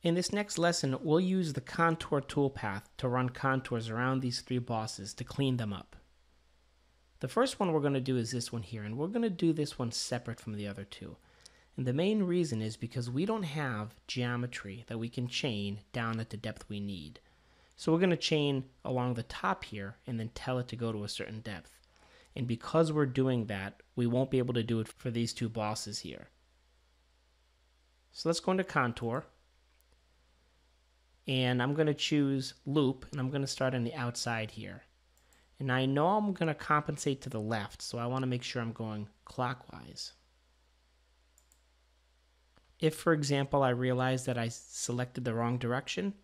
In this next lesson, we'll use the contour toolpath to run contours around these three bosses to clean them up. The first one we're going to do is this one here, and we're going to do this one separate from the other two. And the main reason is because we don't have geometry that we can chain down at the depth we need. So we're going to chain along the top here and then tell it to go to a certain depth. And because we're doing that, we won't be able to do it for these two bosses here. So let's go into contour. And I'm going to choose loop, and I'm going to start on the outside here. And I know I'm going to compensate to the left, so I want to make sure I'm going clockwise. If, for example, I realize that I selected the wrong direction,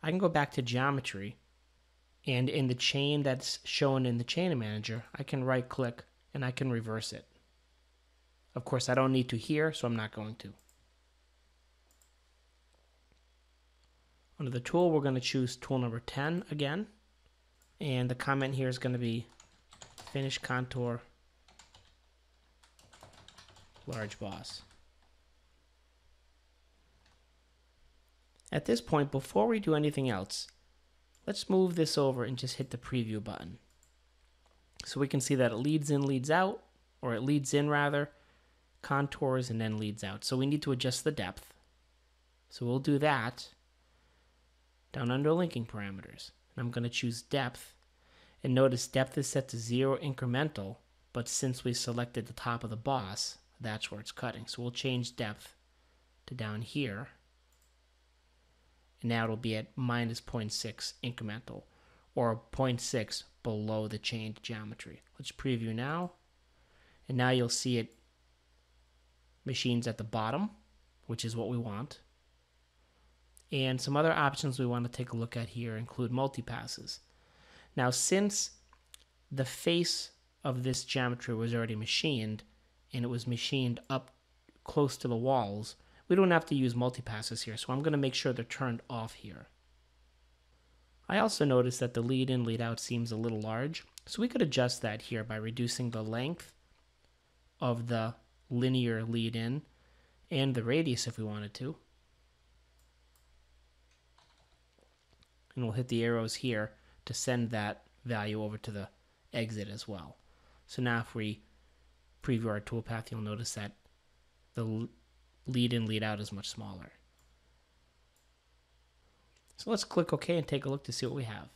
I can go back to geometry, and in the chain that's shown in the chain manager, I can right-click and I can reverse it. Of course, I don't need to here, so I'm not going to. Under the tool, we're going to choose tool number 10 again. And the comment here is going to be finish contour large boss. At this point, before we do anything else, let's move this over and just hit the preview button. So we can see that it leads in, leads out, or it leads in rather, contours, and then leads out. So we need to adjust the depth. So we'll do that down under linking parameters. And I'm going to choose depth. And notice depth is set to 0 incremental, but since we selected the top of the boss, that's where it's cutting. So we'll change depth to down here. And now it'll be at minus 0.6 incremental, or 0.6 below the chained geometry. Let's preview now. And now you'll see it machines at the bottom, which is what we want. And some other options we want to take a look at here include multipasses. Now, since the face of this geometry was already machined, and it was machined up close to the walls, we don't have to use multipasses here, so I'm going to make sure they're turned off here. I also noticed that the lead in, lead out seems a little large, so we could adjust that here by reducing the length of the linear lead in and the radius if we wanted to. And we'll hit the arrows here to send that value over to the exit as well. So now if we preview our toolpath, you'll notice that the lead in, lead out is much smaller. So let's click OK and take a look to see what we have.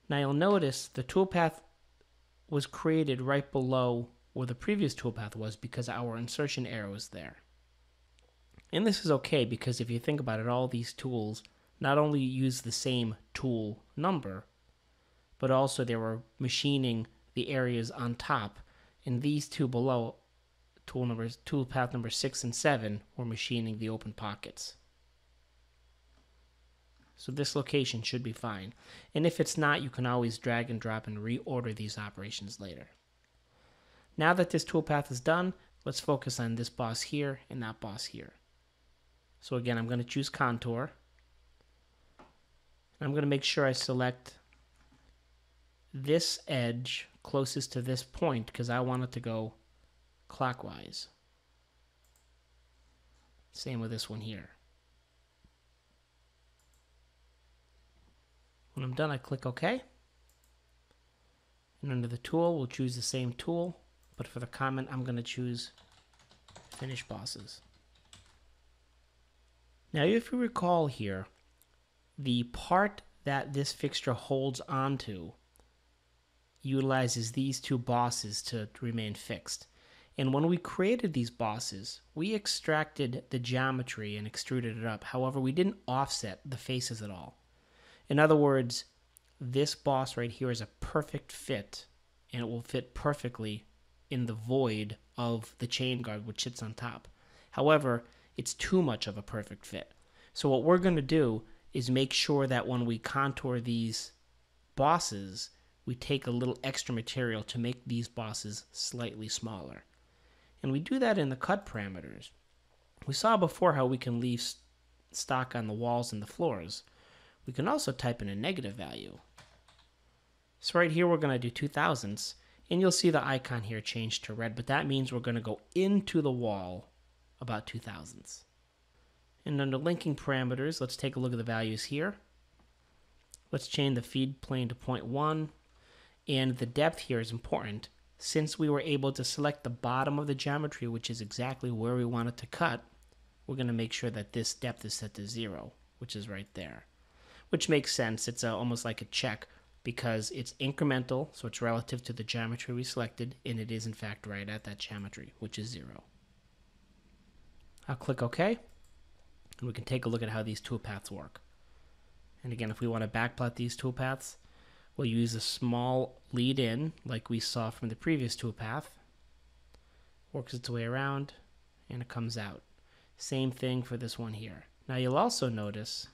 Now you'll notice the toolpath was created right below where the previous toolpath was because our insertion arrow is there. And this is okay because if you think about it, all these tools not only use the same tool number, but also they were machining the areas on top. And these two below, toolpath number 6 and 7, were machining the open pockets. So this location should be fine. And if it's not, you can always drag and drop and reorder these operations later. Now that this toolpath is done, let's focus on this boss here and that boss here. So again, I'm going to choose contour. I'm going to make sure I select this edge closest to this point because I want it to go clockwise. Same with this one here. When I'm done, I click OK. And under the tool, we'll choose the same tool, but for the comment, I'm going to choose Finish Bosses. Now, if you recall here, the part that this fixture holds onto utilizes these two bosses to remain fixed. And when we created these bosses, we extracted the geometry and extruded it up. However, we didn't offset the faces at all. In other words, this boss right here is a perfect fit, and it will fit perfectly in the void of the chain guard which sits on top. However, it's too much of a perfect fit. So what we're going to do is make sure that when we contour these bosses, we take a little extra material to make these bosses slightly smaller. And we do that in the cut parameters. We saw before how we can leave stock on the walls and the floors. We can also type in a negative value. So right here we're going to do 2 thousandths, and you'll see the icon here change to red, but that means we're going to go into the wall about 2 thousandths. And under linking parameters, let's take a look at the values here. Let's change the feed plane to 0.1, and the depth here is important. Since we were able to select the bottom of the geometry, which is exactly where we want it to cut, we're going to make sure that this depth is set to 0, which is right there. Which makes sense. It's almost like a check because it's incremental, so it's relative to the geometry we selected, and it is in fact right at that geometry, which is 0. I'll click OK, and we can take a look at how these toolpaths work. And again, if we want to backplot these toolpaths, we'll use a small lead in like we saw from the previous toolpath. Works its way around and it comes out. Same thing for this one here. Now you'll also notice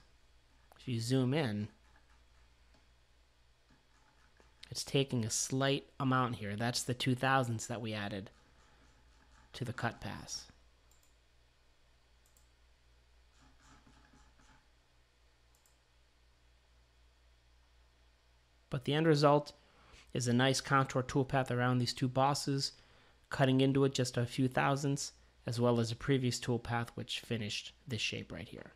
if you zoom in, it's taking a slight amount here. That's the 2 thousandths that we added to the cut pass. But the end result is a nice contour toolpath around these two bosses, cutting into it just a few thousandths, as well as a previous toolpath which finished this shape right here.